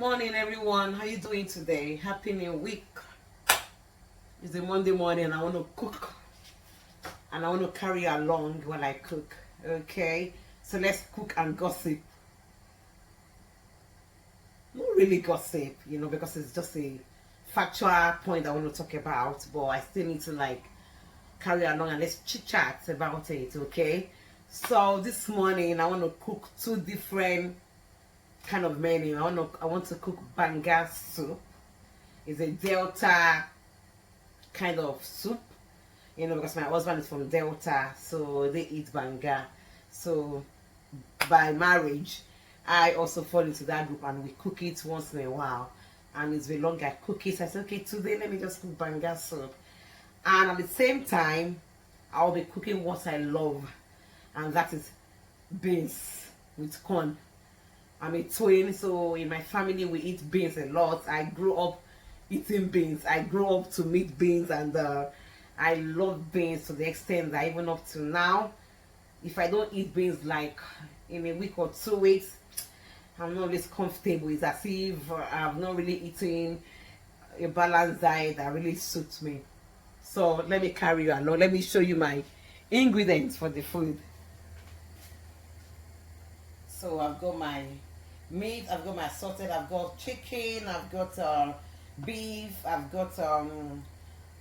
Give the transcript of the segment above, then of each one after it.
morning, everyone. How you doing today? Happy new week. It's a Monday morning. I want to cook and I want to carry along while I cook. Okay, so let's cook and gossip. Not really gossip, because it's just a factual point I want to talk about, but I still need to carry along and let's chit chat about it. Okay, so this morning I want to cook two different kind of menu. I want to cook Banga soup. It's a Delta kind of soup, because my husband is from Delta, so they eat Banga. So by marriage, I also fall into that group and we cook it once in a while. And it's been long I cook it. So I said, okay, today let me just cook Banga soup. And at the same time, I'll be cooking what I love, and that is beans with corn. I'm a twin, so in my family we eat beans a lot. I grew up eating beans. I grew up to meet beans, and I love beans to the extent that even up to now, if I don't eat beans like in a week or 2 weeks, I'm not always comfortable. It's as if I'm not really eating a balanced diet that really suits me. So let me carry you along. Let me show you my ingredients for the food. So I've got my meat, I've got my salted, I've got chicken, I've got beef, I've got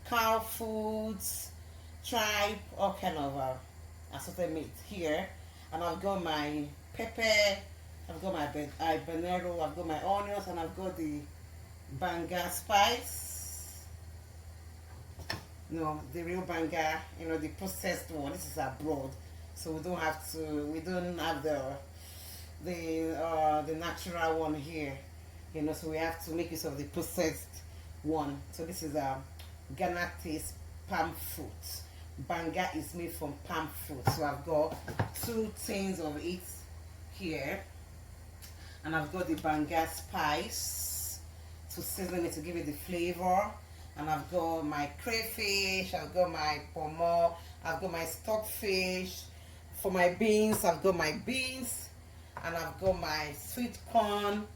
cow foods, tripe, all kind of assorted meat here. And I've got my pepper, I've got my habanero, I've got my onions, and I've got the Banga spice. No, the real Banga, the processed one. This is abroad, so we don't have the natural one here, so we have to make use of the processed one. So this is a Ghana taste palm fruit. Banga is made from palm fruit, so I've got 2 tins of it here, and I've got the Banga spice to season it, to give it the flavor. And I've got my crayfish, I've got my pomo, I've got my stockfish. For my beans, I've got my beans, and I've got my sweet corn,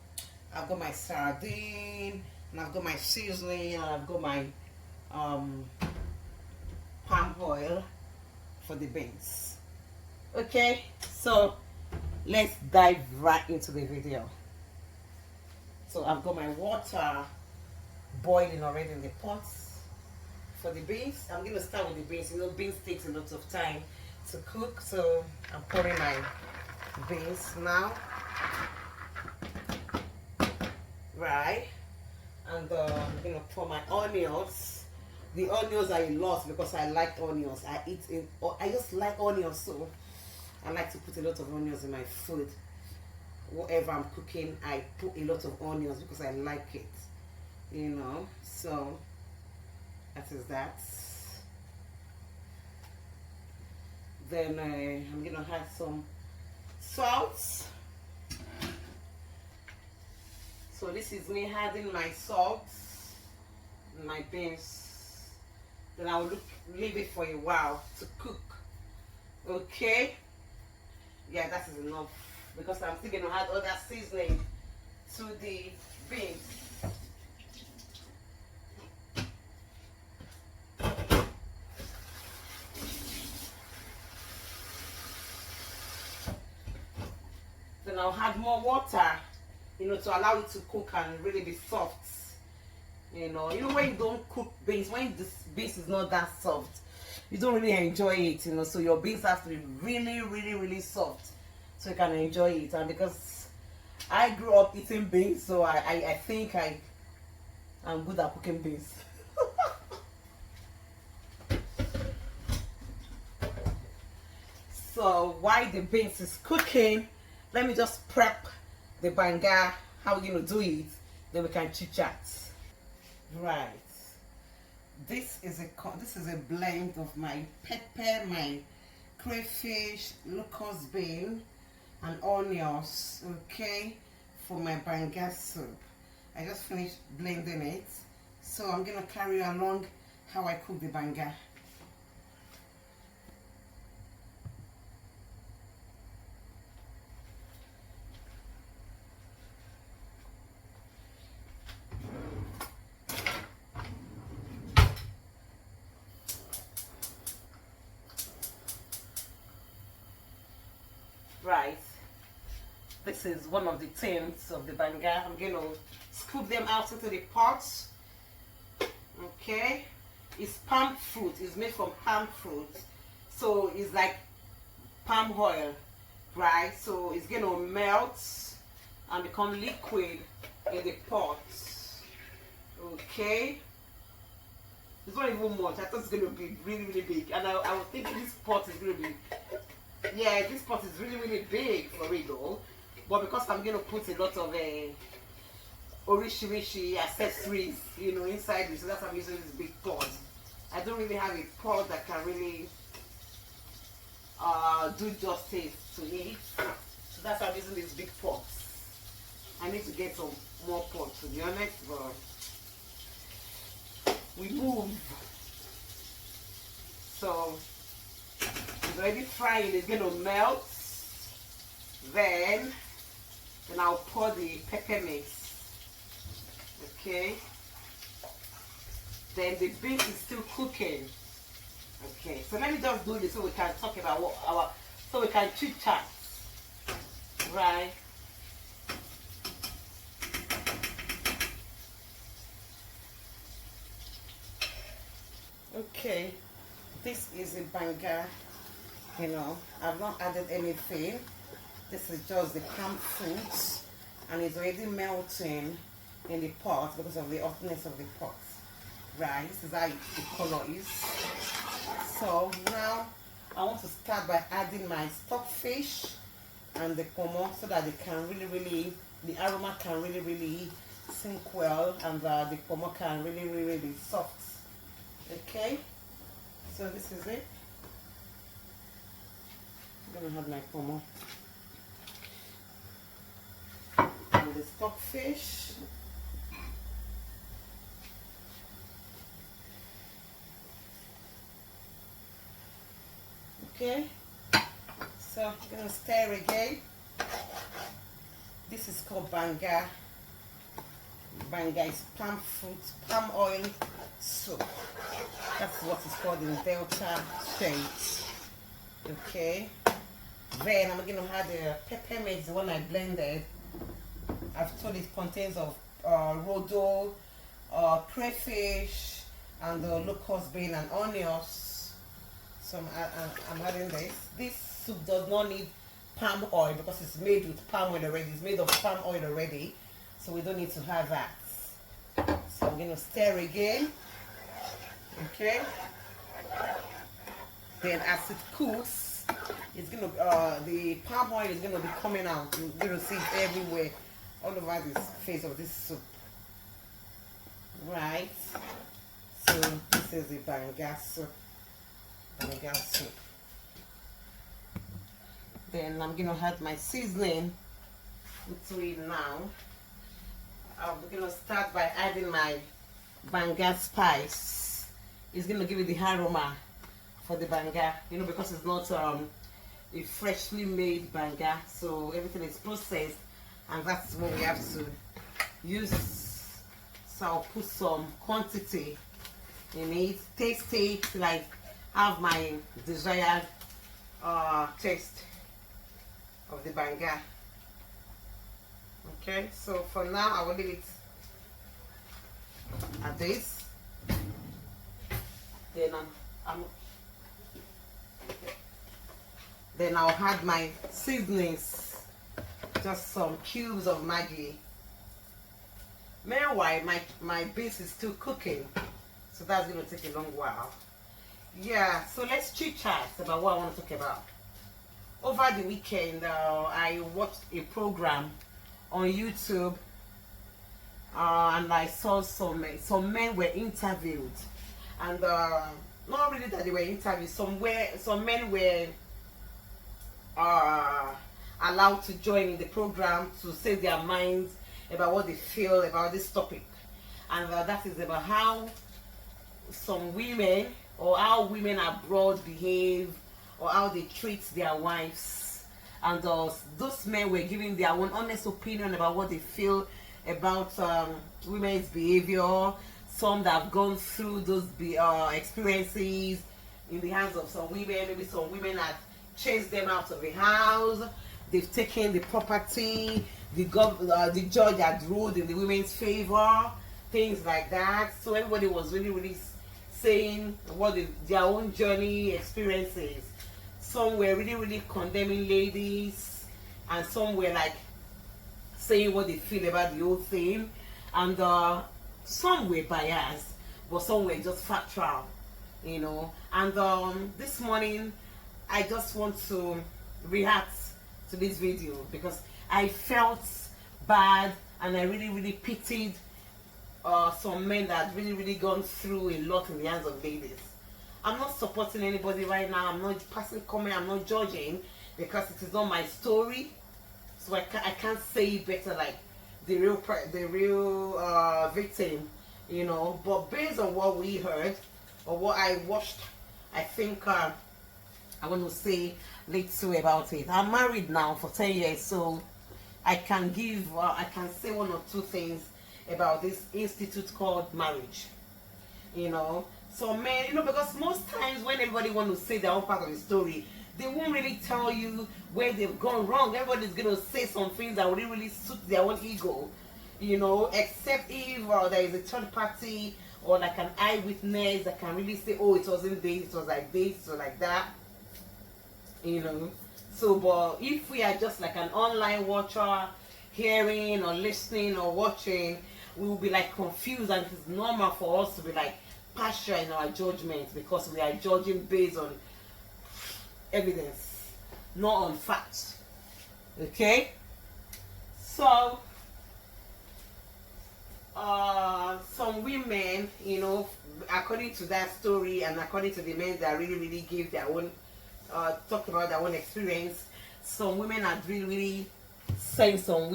I've got my sardine, and I've got my seasoning, and I've got my palm oil for the beans. Okay, so let's dive right into the video. So I've got my water boiling already in the pot for the beans. I'm going to start with the beans. Beans takes a lot of time to cook, so I'm pouring my beans now. Right, and I'm going to pour my onions. The onions are a lot because I like onions. I just like onions, so I like to put a lot of onions in my food. Whatever I'm cooking, I put a lot of onions because I like it. So that is that. Then I'm gonna add some salt. So this is me adding my salt and my beans. Then I'll leave it for a while to cook. Okay, yeah, that is enough because I'm still gonna add other seasoning to the beans. Then I'll add more water, to allow it to cook and really be soft. When you don't cook beans, when this beans is not that soft, you don't really enjoy it, so your beans have to be really, really, really soft so you can enjoy it. And because I grew up eating beans, so I think I'm good at cooking beans. So while the beans is cooking, let me just prep the Banga, how we're going to do it, then we can chit chat. Right, this is a blend of my pepper, my crayfish, locust bean, and onions, okay, for my Banga soup. I just finished blending it, so I'm going to carry along how I cook the Banga. Right, this is one of the tins of the banga. I'm going to scoop them out into the pot. Okay, it's palm fruit. It's made from palm fruit, so it's like palm oil, right? So it's going to melt and become liquid in the pot. Okay, it's not even much. I thought it's going to be really, really big, and I was thinking this pot is going to be, yeah, this pot is really, really big for it though. But because I'm going to put a lot of orishi accessories, you know, inside it, so that's why I'm using this big pot. I don't really have a pot that can really do justice to it, so that's why I'm using this big pot. I need to get some more pots, to be honest, but we move. So it's already frying. It's going to melt. Then I'll pour the pepper mix. Okay, then the beans is still cooking. Okay, so let me just do this so we can talk about what so we can chit chat, right? Okay, this is a banga. You know, I've not added anything. This is just the palm fruit, and it's already melting in the pot because of the hotness of the pot. Right, this is how the color is. So now I want to start by adding my stockfish and the pomo so that they can really, the aroma can really sink well, and the pomo can really be soft. Okay, so this is it. I'm gonna have my pomo and the stockfish. Okay, so I'm gonna stir again. This is called banga. Banga is palm fruit, palm oil soup. That's what it's called in Delta State. Okay, then I'm gonna add the pepper mix, the one I blended. I've told it contains of rodo, crayfish, and locust bean and onions. So I'm adding this. This soup does not need palm oil because it's made with palm oil already. It's made of palm oil already, so we don't need to have that. So I'm going to stir again. Okay. Then as it cooks, it's going to the palm oil is going to be coming out. You're going to see it everywhere, all over this face of this soup. Right. So this is the banga soup. Soup. Then I'm gonna add my seasoning into it now. I'm gonna start by adding my banga spice. It's gonna give it the aroma for the banga, you know, because it's not a freshly made banga, so everything is processed, and that's what we have to use. So I'll put some quantity in it, taste it, like have my desired taste of the banga. Okay, so for now I will leave it at this. Then I'll add my seasonings, just some cubes of Maggi. Meanwhile, my beans is still cooking, so that's going to take a long while. Yeah, so let's chit chat about what I want to talk about. Over the weekend, I watched a program on YouTube, and I saw some men were interviewed, and not really that they were interviewed. Some men were allowed to join in the program to say their minds about what they feel about this topic, and that is about how some women, or how women abroad behave, or how they treat their wives. And those men were giving their own honest opinion about what they feel about women's behavior. Some that have gone through those experiences in the hands of some women. Maybe some women had chased them out of the house. they've taken the property, the judge had ruled in the women's favor, things like that. So everybody was really saying what their own journey experiences. Some were really condemning ladies, and some were like saying what they feel about the whole thing, and some were biased, but some were just factual, you know. And this morning I just want to react to this video because I felt bad, and I really pitied some men that really gone through a lot in the hands of ladies. I'm not supporting anybody right now. I'm not passing comment. I'm not judging, because it is not my story. So I can't say it better like the real victim, you know. But based on what we heard or what I watched, I think I want to say little about it. I'm married now for 10 years, so I can say one or two things about this institute called marriage, you know. So men, you know, because most times when everybody want to say their own part of the story, they won't really tell you where they've gone wrong. Everybody's gonna say some things that will really suit their own ego, you know, except if there is a third party or like an eyewitness that can really say, oh, it wasn't this, it was like this or like that, you know. So but if we are just like an online watcher, hearing or listening or watching, we will be like confused, and it's normal for us to be like partial in our judgment, because we are judging based on evidence, not on facts. Okay, so some women, you know, according to that story and according to the men that really gave their own talk about their own experience, some women are really saying some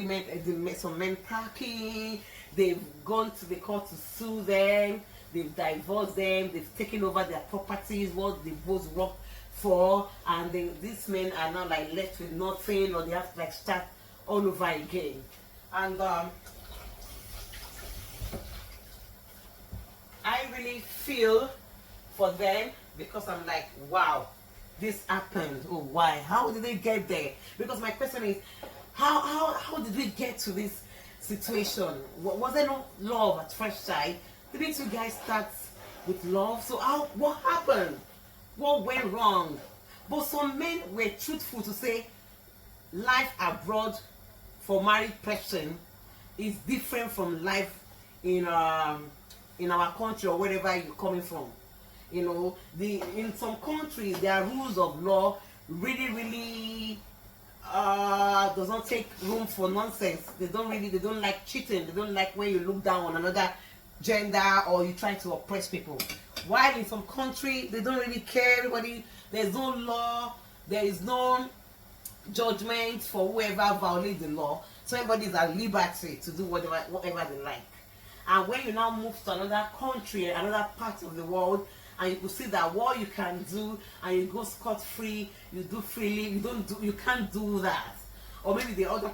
men packing. They've gone to the court to sue them, they've divorced them, they've taken over their properties, what they both worked for, and these men are now like left with nothing, or they have to like start all over again. And I really feel for them, because I'm like, wow, this happened. Oh, why? How did they get there? Because my question is, how did we get to this situation? Was there no love at first sight? Didn't you guys start with love? So what happened? What went wrong? But some men were truthful to say life abroad for married person is different from life in our country or wherever you're coming from. You know, in some countries there are rules of law really does not take room for nonsense. They don't like cheating. They don't like when you look down on another gender or you try to oppress people. While in some country they don't really care. Everybody, there's no law, there is no judgment for whoever violates the law. So everybody is at liberty to do whatever they like. And when you now move to another country, another part of the world, and you could see that what you can do and you go scot-free, you do freely, you can't do that. Or maybe the other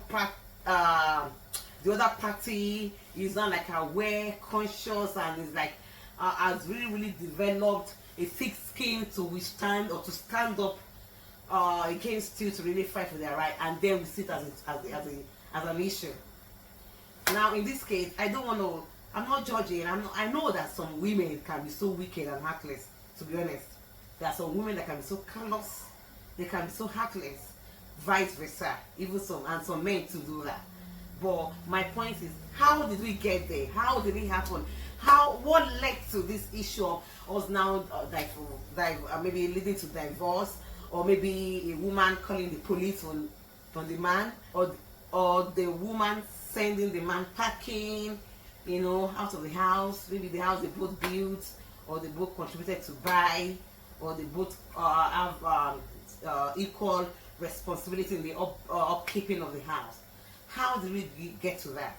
party is not like aware, conscious, and is like has really developed a thick skin to withstand or to stand up against you, to really fight for their right, and then we see it as an issue. Now in this case, I'm not judging. I know that some women can be so wicked and heartless. To be honest, there are some women that can be so callous, they can be so heartless, vice versa. Even some men to do that. But my point is, how did we get there? How did it happen? What led to this issue of us now maybe leading to divorce, or maybe a woman calling the police on the man, or the woman sending the man packing, you know, out of the house. Maybe the house they both built, or they both contributed to buy, or they both have equal responsibility in the upkeeping of the house. How did we get to that?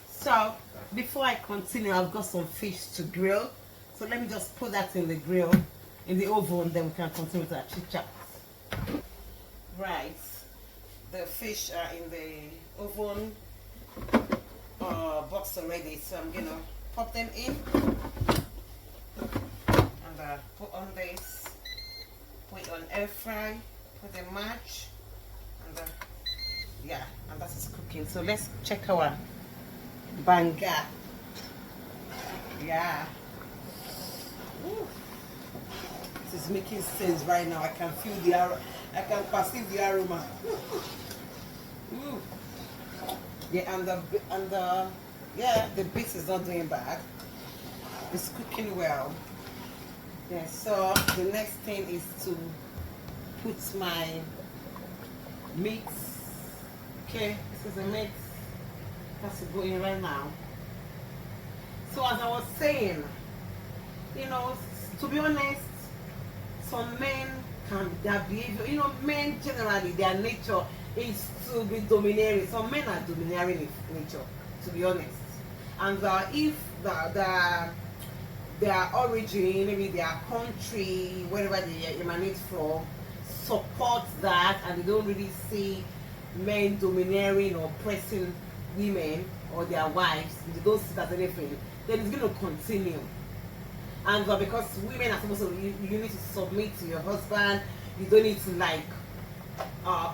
So before I continue, I've got some fish to grill. So let me just put that in the grill, in the oven, then we can continue with our chit chat. Right, the fish are in the oven box already, so I'm gonna pop them in and put on this, put it on air fry, put the match, and Yeah, and that is cooking. So let's check our banga. Yeah. Ooh. It is making sense right now. I can feel the I can perceive the aroma. Ooh. Yeah, and the yeah, the base is not doing bad. It's cooking well. Yeah, so the next thing is to put my meat. Okay, this is the meat that's going right now. So as I was saying, you know, to be honest, some men can, their behavior, you know, men generally, their nature is to be domineering. Some men are domineering in nature, to be honest. And if their origin, maybe their country, wherever they emanate from, support that, and they don't really see men domineering or oppressing women or their wives, if they don't see that anything, then it's going to continue. And because women are supposed to, you need to submit to your husband. You don't need to like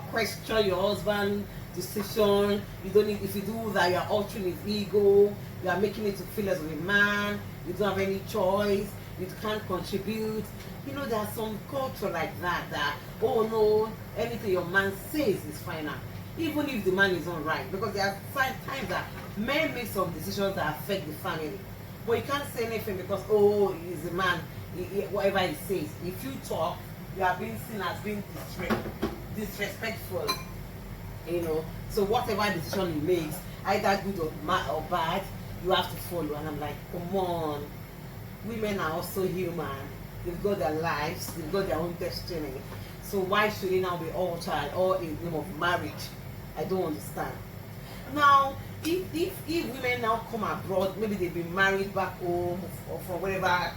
question your husband's decision. You don't need, if you do that, you're altering his ego. You are making it to feel as a man. You don't have any choice. You can't contribute. You know, there's some culture like that, that, oh no, anything your man says is final, even if the man is not right. Because there are times that men make some decisions that affect the family. But you can't say anything because, oh, he's a man, whatever he says. If you talk, you are being seen as being disrespectful, you know. So whatever decision he makes, either good or bad, you have to follow. And I'm like, come on. Women are also human. They've got their lives, they've got their own destiny. So why should they now be altered all in the name of marriage? I don't understand. Now, if women now come abroad, maybe they've been married back home or from wherever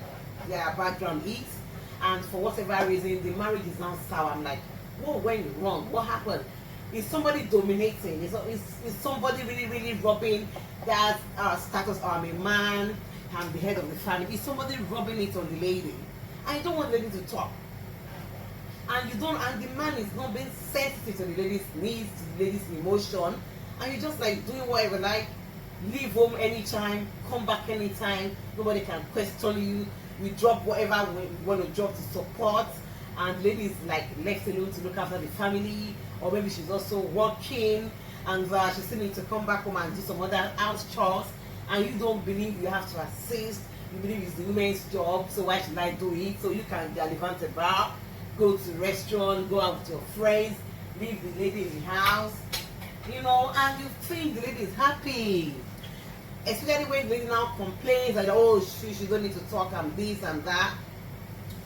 their background is, and for whatever reason the marriage is now sour, I'm like, what went wrong? What happened? Is somebody dominating? Is somebody really rubbing that status? I'm a man, I'm the head of the family. Is somebody rubbing it on the lady? And you don't want the lady to talk. And you don't, and the man is not being sensitive to the lady's needs, to the lady's emotion. And you're just like doing whatever, like leave home anytime, come back anytime, nobody can question you. You drop whatever you want to drop to support, and the lady is like left alone to look after the family, or maybe she's also working and she still needs to come back home and do some other house chores, and you don't believe you have to assist. You believe it's the woman's job, so why should I do it? So you can gallivant about, go to the restaurant, go out with your friends, leave the lady in the house, you know, and you think the lady is happy. Especially when the lady now complains that, oh, she don't need to talk and this and that.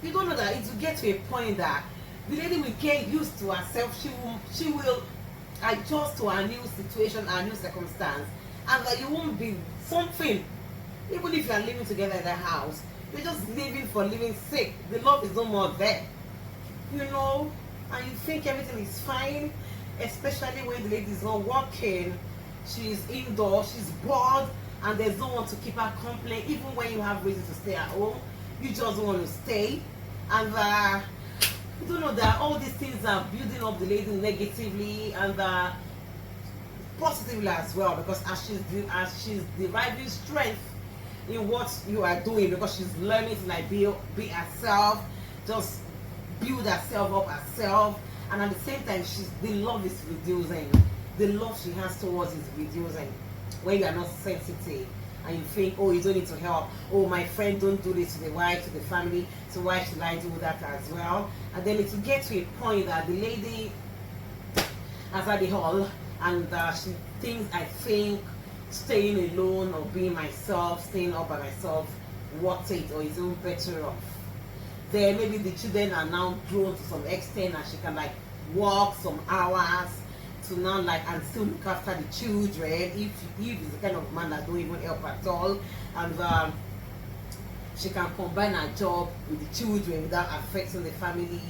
You don't know that it will get to a point that the lady will get used to herself. She will adjust to her new situation, her new circumstance, and that you won't be something. Even if you are living together in the house, you're just living for living sake. The love is no more there, you know, and you think everything is fine. Especially when the lady is not working, she's indoors, she's bored, and there's no one to keep her company. Even when you have reason to stay at home, you just want to stay. And you don't know that all these things are building up the lady negatively and positively as well, because as she's deriving strength in what you are doing, because she's learning to like be herself, just build herself up herself. And at the same time, the love is reducing. The love she has towards is reducing. When you are not sensitive and you think, oh, you don't need to help. Oh, my friend don't do this to the wife, to the family, so why should I do that as well? And then it will get to a point that the lady has had it all, and she thinks, I think, staying alone or being myself, staying all by myself, worth it, or is even better off. Then maybe the children are now grown to some extent and she can like work some hours to now like and still look after the children, if it's the kind of man that don't even help at all, and she can combine her job with the children without affecting the family,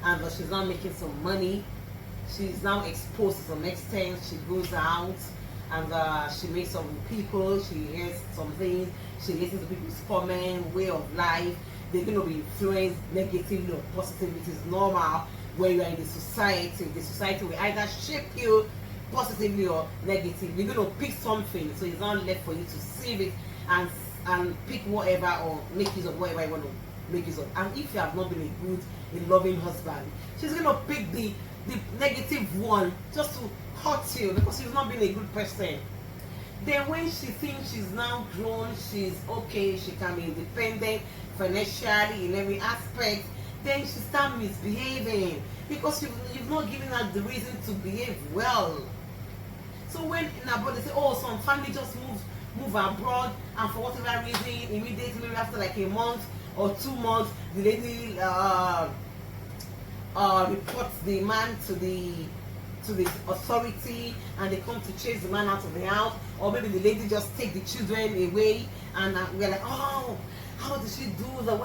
and she's now making some money. She's now exposed to some extent. She goes out and she meets some people, she hears some things, she listens to people's comments, way of life. They're going to be influenced negatively or positively. It is normal when you are in the society. The society will either shape you positively or negatively. You're going to pick something, so it's not left for you to sieve it and pick whatever or make use of whatever you want to make use of. And if you have not been a good, a loving husband, she's going to pick the negative one just to hurt you because she's not been a good person. Then when she thinks she's now grown, she's okay, she can be independent financially in every aspect, then she starts misbehaving because you've not given her the reason to behave well. So when in abroad they say, oh, some family just move abroad, and for whatever reason, immediately maybe after like a month or 2 months, the lady reports the man to the authority, and they come to chase the man out of the house, or maybe the lady just take the children away, and we're like, oh, how did she do that?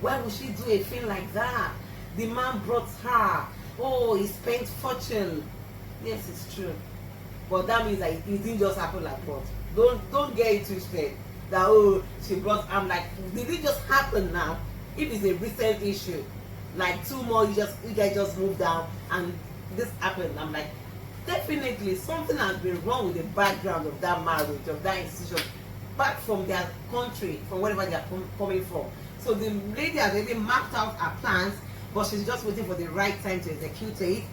Why would she do a thing like that? The man brought her. Oh, he spent fortune. Yes, it's true, but that means that it didn't just happen like that. Don't get it twisted that, oh, she brought. I'm like, did it just happen now? If it's a recent issue, like 2 months, you guys just moved down and this happened, I'm like, definitely something has been wrong with the background of that marriage, of that institution, back from their country, from wherever they are coming from. So the lady has already mapped out her plans, but she's just waiting for the right time to execute it.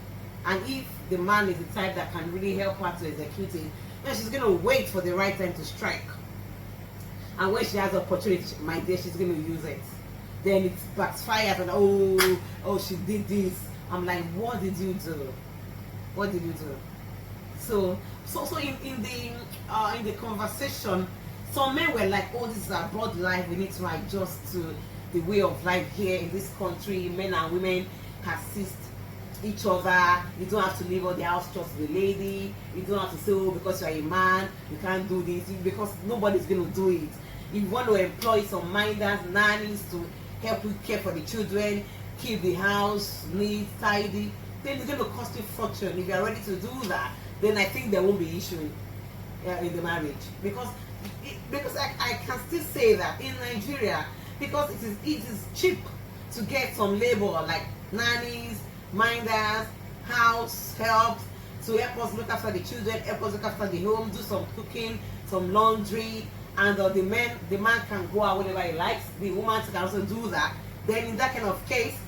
And if the man is the type that can really help her to execute it, then she's going to wait for the right time to strike. And when she has the opportunity, my dear, she's going to use it. Then it backfires and oh, she did this. I'm like, what did you do? What did you do? So in the conversation, some men were like, oh, this is our broad life. We need to adjust to the way of life here in this country. Men and women assist each other. You don't have to leave all the house just the lady. You don't have to say, oh, because you're a man, you can't do this, because nobody's going to do it. If you want to employ some minders, nannies to help you care for the children, keep the house neat, tidy, then it's going to cost you fortune. If you are ready to do that, then I think there won't be issue in the marriage, because I can still say that in Nigeria, because it is cheap to get some labor like nannies, minders, house help to help us look after the children, help us look after the home, do some cooking, some laundry, and the man can go out whenever he likes. The woman can also do that. Then in that kind of case,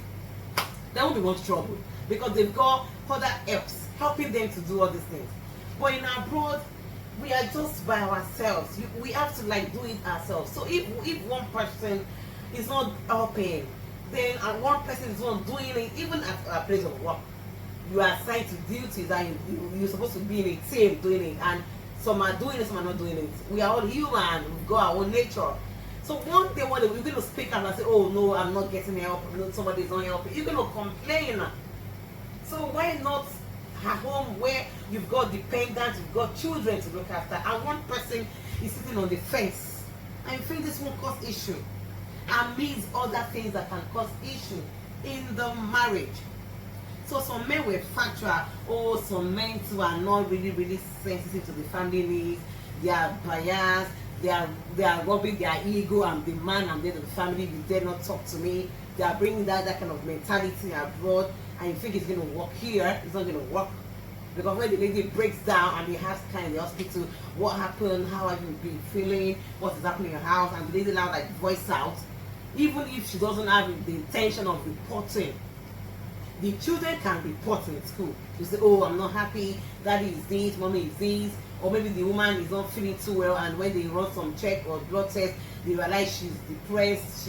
there won't be much trouble because they've got other helps helping them to do all these things. But in abroad, we are just by ourselves. We have to like do it ourselves. So if one person is not helping, then one person is not doing it, even at a place of work, you are assigned to duties that you're supposed to be in a team doing it, and some are doing it, some are not doing it. We are all human. We've got our own nature. So one day we're going to speak up and say, oh no, I'm not getting help, no, somebody's not helping. You're going to complain. So why not at home where you've got dependents, you've got children to look after, and one person is sitting on the fence, and you think this will cause issue, amidst other things that can cause issue in the marriage. So some men were factual. Oh, some men too are not really sensitive to the family needs. They are biased. They are rubbing their ego. I'm the man, I'm there to the family. You dare not talk to me. They are bringing that kind of mentality abroad, and you think it's going to work here. It's not going to work, because when the lady breaks down and they ask her in the hospital, what happened, how have you been feeling, what is happening in your house, and the lady now like voice out, even if she doesn't have the intention of reporting. The children can report in school. You say, oh, I'm not happy, daddy is this, mommy is this, or maybe the woman is not feeling too well, and when they run some check or blood test, they realize she's depressed,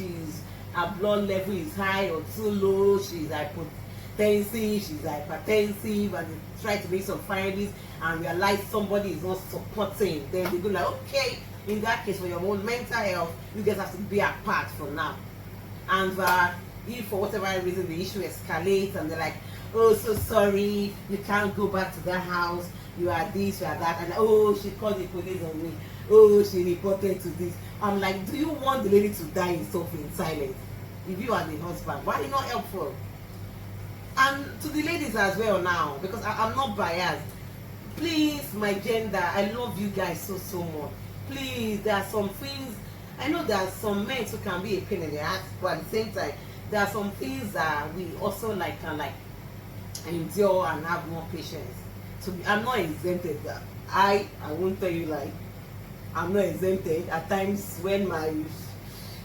her blood level is high or too low, she's hypotensive, she's hypertensive, and they try to make some findings and realize somebody is not supporting. Then they go like, okay, in that case, for your own mental health, you guys have to be apart from now. And if for whatever reason the issue escalates and they're like, oh, so sorry, you can't go back to that house, you are this, you are that, and oh, she called the police on me, oh, she reported to this. I'm like, do you want the lady to die in silence? If you are the husband, why are you not helpful? And to the ladies as well now, because I'm not biased, please, my gender, I love you guys so much. Please, there are some things, I know there are some men who can be a pain in the ass, but at the same time, there are some things that we also can endure and have more patience. I'm not exempted. I won't tell you like I'm not exempted. At times when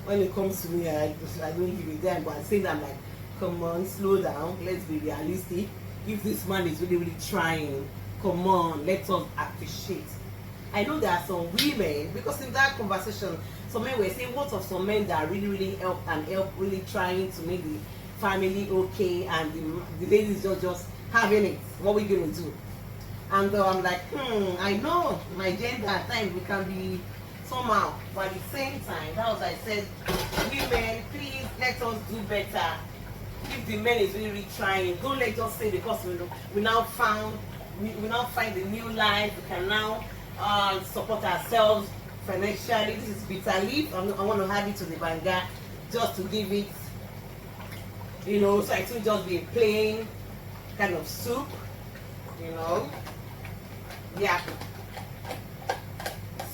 it comes to me, I don't give a damn. But I say that I'm like, come on, slow down. Let's be realistic. If this man is really really trying, come on, let us appreciate. I know there are some women, because in that conversation, some men were saying what of some men that really really help really trying to make the family okay, and the ladies just having it. What are we gonna do? And I'm like, I know my gender at times we can be somehow, but at the same time, that was I said, women, please let us do better. If the man is really, really trying, don't let us say because we now find a new life, we can now support ourselves financially. This is bitter leaf. I want to add it to the Banga just to give it, so it will just be a plain kind of soup, yeah.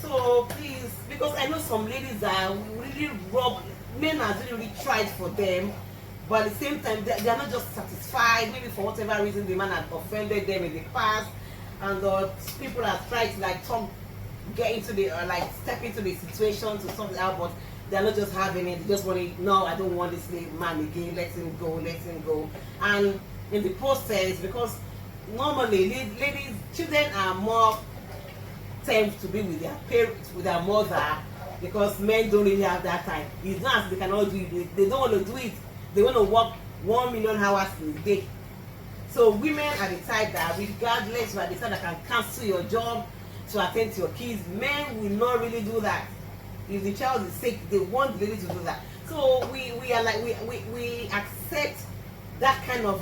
So please, because I know some ladies that really men are really, really tried for them, but at the same time they are not just satisfied. Maybe for whatever reason the man has offended them in the past, and people have tried to get into the step into the situation to sort it out, but they are not just having it. They just want to, no, I don't want this man again. Let him go. And in the process, because normally ladies, children are more tend to be with their parents, with their mother, because men don't really have that time. It's not as they cannot do it. They don't want to do it. They want to work 1 million hours in a day. So women are the type that, regardless, you are the type that can cancel your job to attend to your kids. Men will not really do that. If the child is sick, they want the lady to do that. So we are like we accept that kind of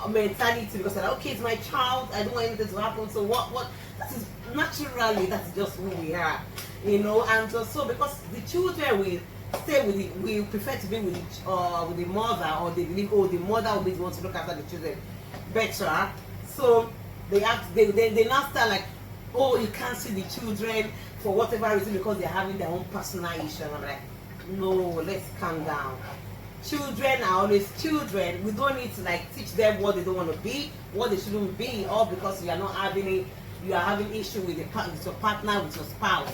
mentality, because like, okay, it's my child, I don't want anything to happen. So what that is naturally, that's just who we are, and so because the children will stay with we prefer to be with the mother, or they believe, oh, the mother will be the one to look after the children better. So they now start like, oh, you can't see the children for whatever reason because they're having their own personal issue. And I'm like, no, let's calm down. Children are always children. We don't need to teach them what they don't want to be, what they shouldn't be, all because you are not having you are having issue with your partner, with your spouse.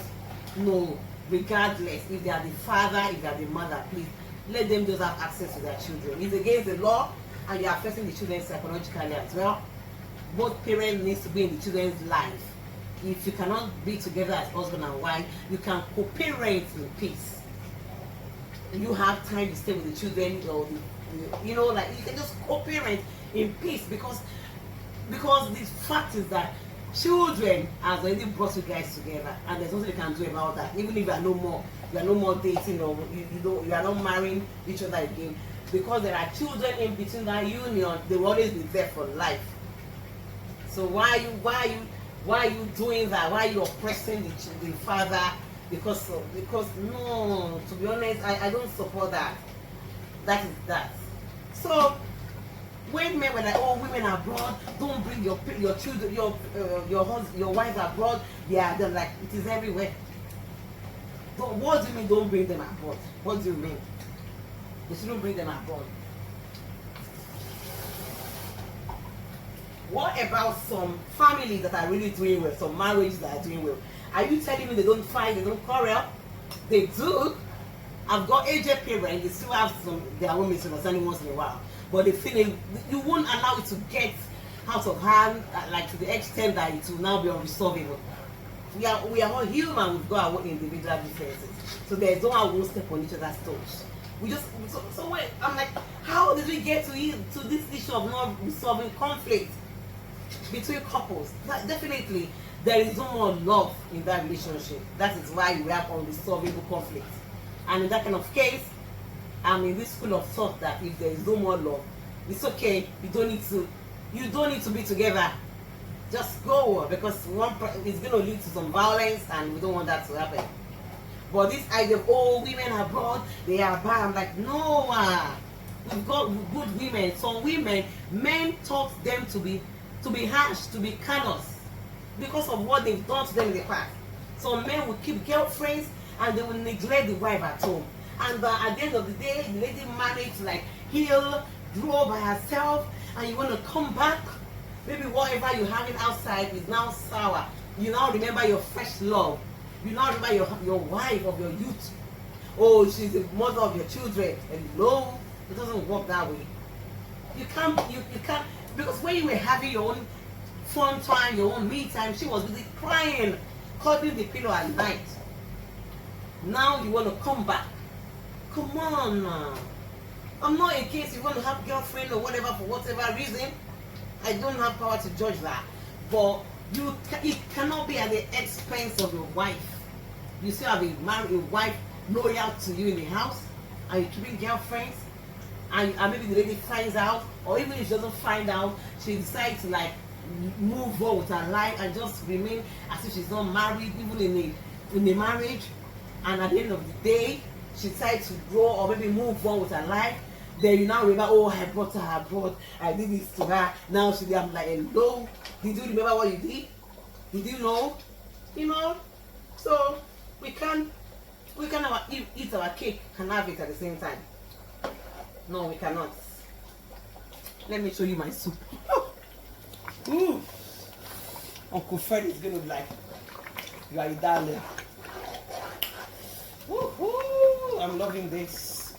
No, regardless, if they are the father, if they are the mother, please let them just have access to their children. It's against the law, and you are affecting the children psychologically as well. Both parents need to be in the children's life. If you cannot be together as husband and wife, you can co-parent in peace. You have time to stay with the children, you can just co-parent in peace, because the fact is that children has already brought you guys together, and there's nothing you can do about that. Even if you are no more dating, or you are not marrying each other again, because there are children in between that union, they will always be there for life. So why are you doing that? Why are you oppressing the father? Because no, to be honest, I don't support that. That is that. So when men were like, oh, women abroad, don't bring your children, your wife abroad, they're like, it is everywhere. What do you mean don't bring them abroad? What do you mean? You shouldn't bring them abroad. What about some families that are really doing well, some marriages that are doing well? Are you telling me they don't fight, they don't quarrel? They do. I've got aged parents, they still have their own misunderstanding once in a while. But they feel you won't allow it to get out of hand, to the extent that it will now be unresolvable. We are all human, we've got our own individual differences. So there's no one who step on each other's toes. So wait, I'm like, how did we get to this issue of not resolving conflict between couples? Definitely, there is no more love in that relationship. That is why you have unresolvable conflict. And in that kind of case, I'm in this school of thought that if there is no more love, it's okay. You don't need to be together. Just go, because it's going to lead to some violence, and we don't want that to happen. But this idea of, oh, women abroad, they are bad. I'm like, no, we've got good women. Some women, men taught them to be harsh, to be callous, because of what they've done to them in the past. Some men will keep girlfriends, and they will neglect the wife at home. And at the end of the day, the lady managed to heal, grow by herself, and you want to come back Maybe whatever you're having outside is now sour. You now remember your first love. You now remember your wife of your youth. Oh, she's the mother of your children. And no, it doesn't work that way. You can't, you can't, because when you were having your own fun time, your own me time, she was busy crying, cuddling the pillow at night. Now you want to come back. Come on now. I'm not in case you want to have girlfriend or whatever for whatever reason. I don't have power to judge that. But it cannot be at the expense of your wife. You still have a wife loyal to you in the house, and you're keeping girlfriends, and maybe the lady finds out, or even if she doesn't find out, she decides to like move on with her life and just remain as if she's not married, even in a marriage. And at the end of the day, she decides to grow or maybe move on with her life. Then you now remember, oh, I brought her, I did this to her. Now I'm like, hello, did you remember what you did? Did you know? You know? So we can eat our cake and have it at the same time. No, we cannot. Let me show you my soup. Ooh. Uncle Fred is going to be like, you are a darling. Woohoo! I'm loving this.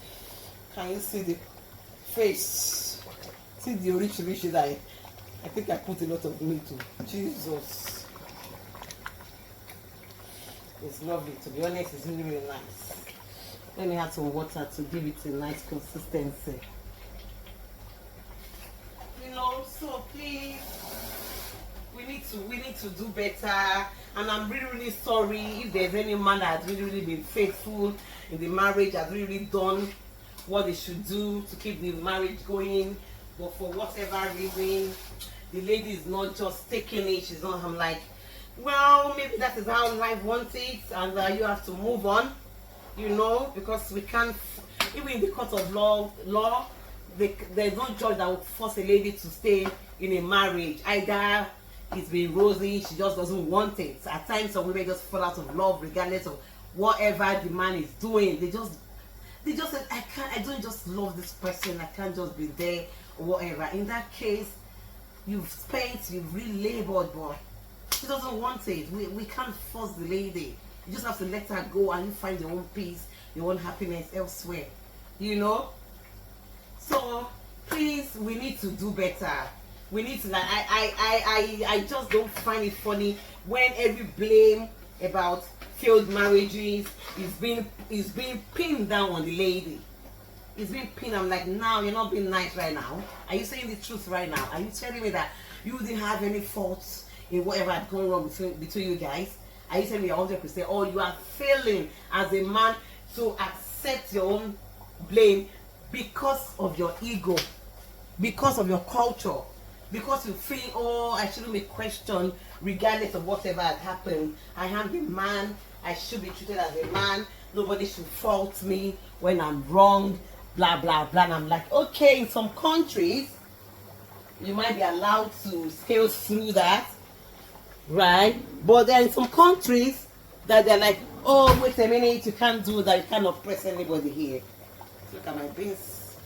Can you see the face? See the rich that I think I put a lot of meat to. Jesus. It's lovely. To be honest, it's really, really nice. Let me add some water to give it a nice consistency. You know, so please, we need to do better. And I'm really, really sorry if there's any man that has really, really been faithful in the marriage, has really, really done what they should do to keep the marriage going. But for whatever reason, the lady is not just taking it. She's not. I'm like, well, maybe that is how life wants it, and you have to move on. You know, because we can't. Even in the court of law, there's no judge that would force a lady to stay in a marriage. Either it's been rosy, she just doesn't want it. At times, some women just fall out of love, regardless of whatever the man is doing. They just say, I don't just love this person. I can't just be there or whatever. In that case, you've really labored, boy. She doesn't want it. We can't force the lady. You just have to let her go, and you find your own peace, your own happiness elsewhere. You know? So please, we need to do better. We need to, like, I just don't find it funny when every blame about failed marriages is being pinned down on the lady. It's being pinned. I'm like, now you're not being nice right now. Are you saying the truth right now? Are you telling me that you didn't have any faults in whatever had gone wrong between you guys? Are you telling me 100%? Or you are failing as a man to accept your own blame because of your ego, because of your culture, because you feel, oh, I shouldn't be questioned regardless of whatever had happened. I am the man. I should be treated as a man. Nobody should fault me when I'm wrong, blah, blah, blah. And I'm like, okay, in some countries, you might be allowed to scale through that, right? But there are some countries that they're like, oh, wait a minute, you can't do that. You can't oppress anybody here. Look at my beans.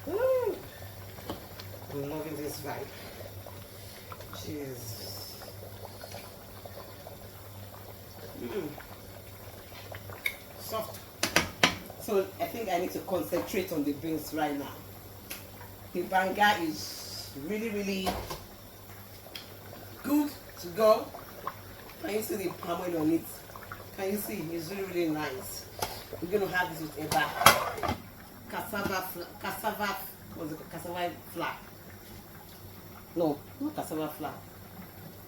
Woo. I'm loving this vibe. Cheers. Soft. So I think I need to concentrate on the beans right now. The banga is really, really good to go. Can you see the palm oil on it? Can you see? It's really, really nice. We're going to have this with Eba. Cassava flour. No, not cassava flour.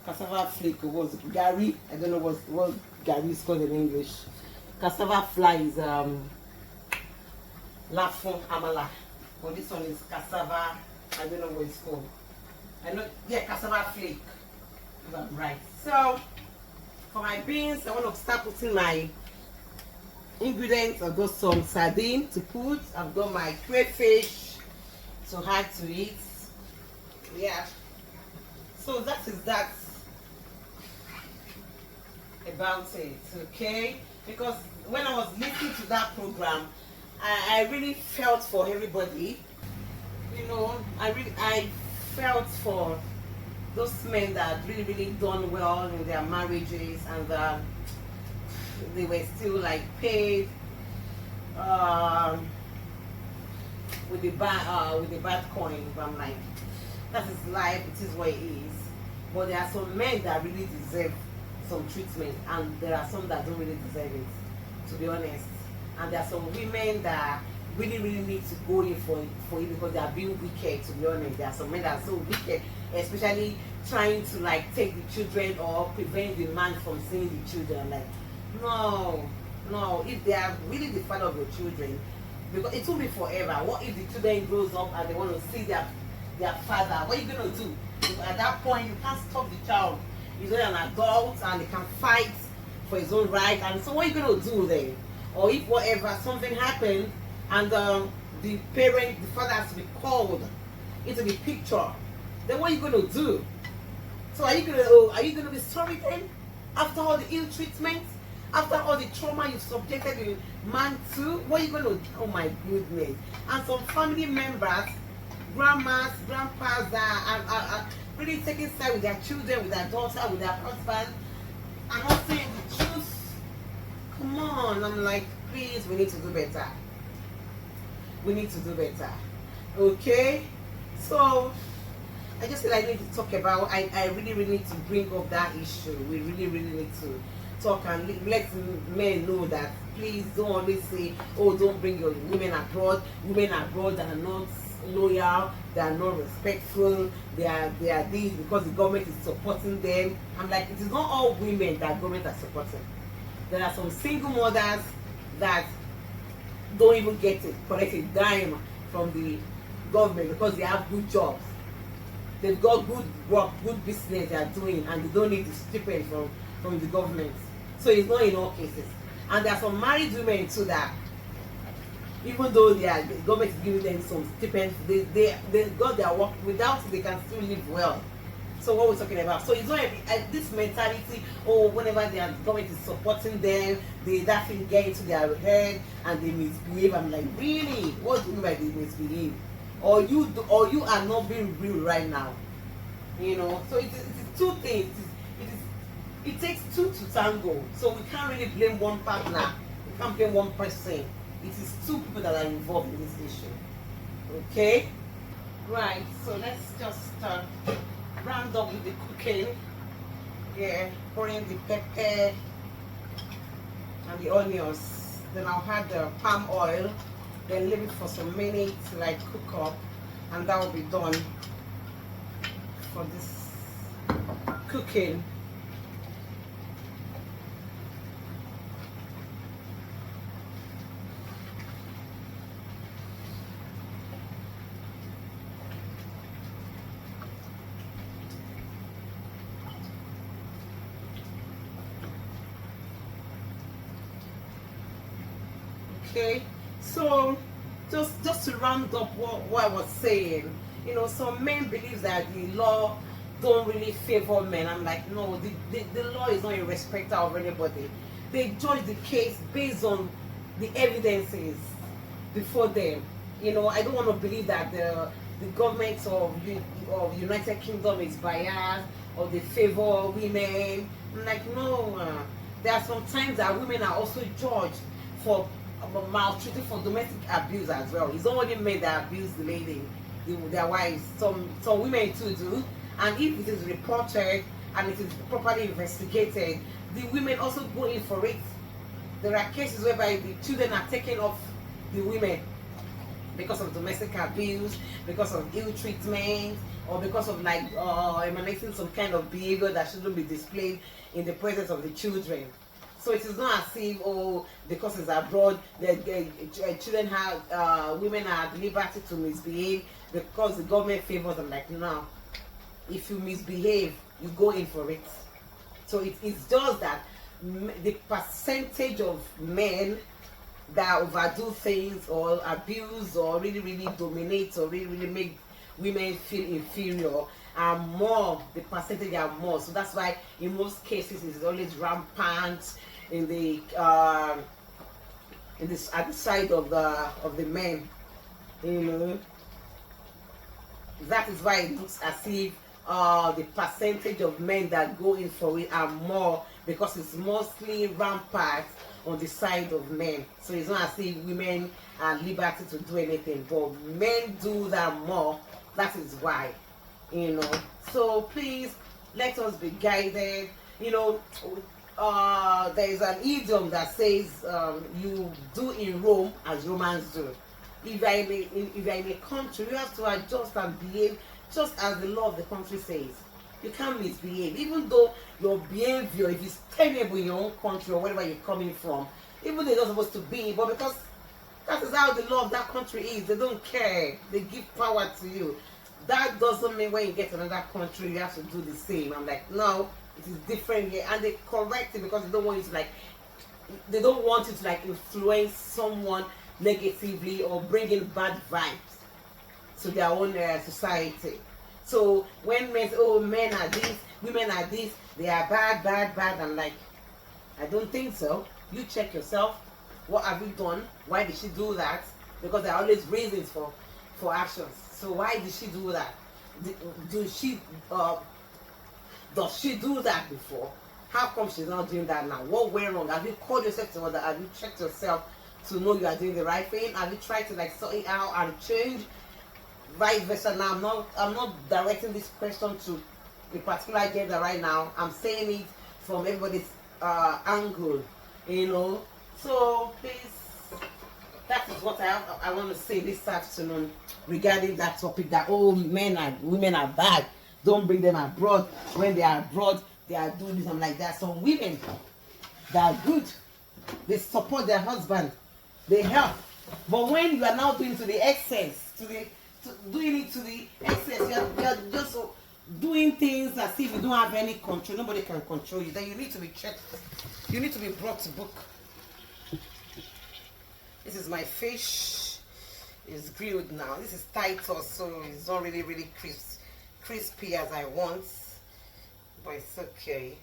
Cassava flake was Gary. I don't know what Gary is called in English. Cassava flour is lafon amala. But this one is cassava. I don't know what it's called. I know, yeah, cassava flake. If I'm right. So for my beans, I want to start putting my ingredients. I've got some sardine to put. I've got my crayfish to add to it. Yeah. So that is that about it, okay? Because when I was listening to that program, I really felt for everybody. You know, I felt for those men that really done well in their marriages, and they were still like paid um, with the bad coin. But I'm like, that is life. It is what it is. But there are some men that really deserve some treatment, and there are some that don't really deserve it, to be honest. And there are some women that really need to go in for it because they are being wicked, to be honest. There are some men that are so wicked, especially trying to like take the children or prevent the man from seeing the children. Like, no, if they are really the father of your children, because it will be forever. What if the children grows up and they want to see their father? What are you gonna do? At that point, you can't stop the child. He's only an adult and he can fight for his own right. And so, what are you gonna do then? Or if whatever something happened and the father has to be called into the picture, then what are you gonna do? So are you gonna be sorry then? After all the ill treatment, after all the trauma you've subjected the man to, what are you gonna do? Oh my goodness. And some family members, grandmas, grandpas that are really taking side with their children, with their daughter, with their husband, and not saying the truth. Come on, I'm like, please, we need to do better. We need to do better. Okay? So I just feel I need to talk about, I really need to bring up that issue. We really need to talk and let men know that please don't always say, oh, don't bring your women abroad. Women abroad are not loyal, they are not respectful, they are these because the government is supporting them. I'm like, it is not all women that government are supporting. There are some single mothers that don't even collect a dime from the government because they have good jobs. They've got good work, good business they are doing, and they don't need the stipend from the government. So it's not in all cases. And there are some married women too that even though the government is giving them some stipends, they got their work. Without it, they can still live well. So what we're talking about. So it's not this mentality, oh, whenever the government is supporting them, that thing get into their head and they misbehave. I'm like, really? What do you mean by they misbehave? Or you are not being real right now. You know, so it's two things. It takes two to tango. So we can't really blame one partner. We can't blame one person. It is two people that are involved in this issue. Okay? Right, so let's just round up with the cooking. Yeah, pouring the pepper and the onions. Then I'll add the palm oil. Then leave it for some minutes, like cook up, and that will be done for this cooking. Okay, so just to round up what I was saying, you know, some men believe that the law don't really favor men. I'm like, no, the law is not a respecter of anybody. They judge the case based on the evidences before them. You know, I don't want to believe that the government of United Kingdom is biased or they favor women. I'm like, no. There are some times that women are also judged for maltreating, for domestic abuse as well. It's not only men that abuse the lady, their wives. Some women too do. And if it is reported and it is properly investigated, the women also go in for it. There are cases whereby the children are taken off the women because of domestic abuse, because of ill treatment, or because of like emanating some kind of behavior that shouldn't be displayed in the presence of the children. So it is not as if, oh, because it's abroad, the children have, women are at liberty to misbehave because the government favors them. Like, no. If you misbehave, you go in for it. So it's just that the percentage of men that overdo things or abuse or really dominate or really make women feel inferior are more, the percentage are more. So that's why in most cases it's always rampant in the at the side of the men, you know. That is why it looks as if the percentage of men that go in for it are more, because it's mostly rampant on the side of men. So it's not as if women are liberty to do anything, but men do that more. That is why, you know. So please let us be guided. You know, there is an idiom that says, you do in Rome as Romans do. If you're in a country, you have to adjust and behave just as the law of the country says. You can't misbehave, even though your behavior, if it's terrible in your own country or wherever you're coming from, even though it's not supposed to be, but because that is how the law of that country is, they don't care. They give power to you. That doesn't mean when you get to another country you have to do the same. I'm like, no, it is different here, and they correct it because they don't want you to they don't want you to influence someone negatively or bring in bad vibes to their own society. So when men say, oh, men are this, women are this, they are bad, bad, bad, I'm like, I don't think so. You check yourself. What have you done? Why did she do that? Because there are always reasons for actions. So why did she do that? Does she do that before? How come she's not doing that now? What went wrong? Have you called yourself to order? Have you checked yourself to know you are doing the right thing? Have you tried to sort it out and change? Vice versa. Now I'm not directing this question to a particular gender right now. I'm saying it from everybody's angle, you know. So please, that is what I want to say this afternoon regarding that topic, that men and women are bad. Don't bring them abroad. When they are abroad, they are doing this. I'm like, there are some women that are good. They support their husband. They help. But when you are now doing it to the excess, doing it to the excess, you're just doing things as if you don't have any control. Nobody can control you. Then you need to be checked. You need to be brought to book. This is my fish. It's grilled now. This is Titus, so it's not really crispy as I want, but it's okay.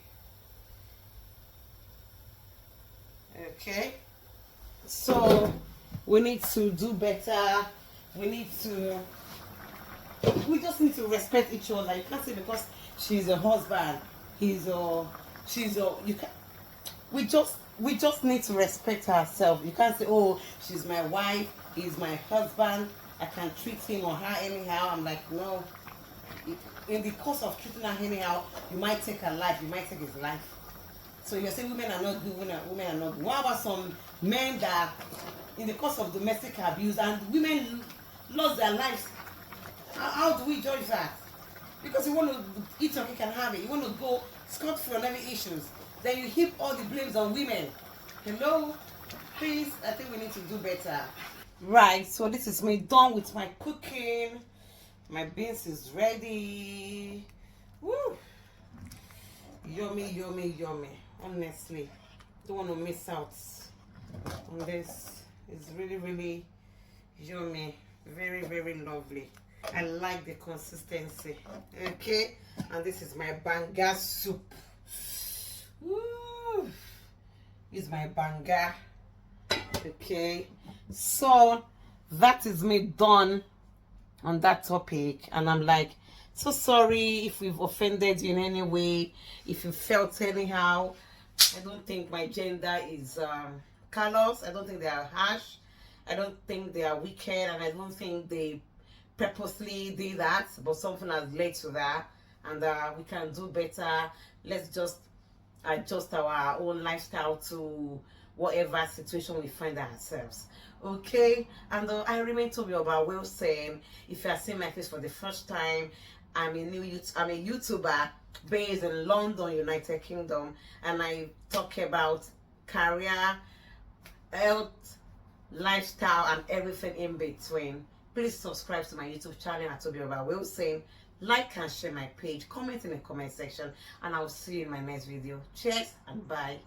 Okay, so we need to do better. We just need to respect each other. You can't say because she's a husband, we just need to respect ourselves. You can't say, oh, she's my wife, he's my husband, I can treat him or her anyhow. I'm like, no. In the course of treating her anyhow, you might take her life, you might take his life. So you're saying women are not good, women are not good. What about some men that in the course of domestic abuse and women lost their lives? How do we judge that? Because you want to eat your cake and have it, you want to go scot-free on every issues, then you heap all the blames on women. Hello? Please, I think we need to do better. Right, so this is me done with my cooking. My beans is ready. Woo! Yummy, yummy, yummy. Honestly, don't want to miss out on this. It's really yummy. Very lovely. I like the consistency. Okay, and this is my Banga soup. Woo! This is my Banga. Okay, so that is me done on that topic, and I'm like, so sorry if we've offended you in any way, if you felt anyhow. I don't think my gender is callous. I don't think they are harsh. I don't think they are wicked, and I don't think they purposely did that, but something has led to that, and we can do better. Let's just adjust our own lifestyle to whatever situation we find ourselves. Okay, and I remain Toby about Wilson. If you are seeing my face for the first time, I'm a YouTuber based in London, United Kingdom, and I talk about career, health, lifestyle, and everything in between. Please subscribe to my YouTube channel at Toby about Wilson. Like and share my page. Comment in the comment section, and I'll see you in my next video. Cheers and bye.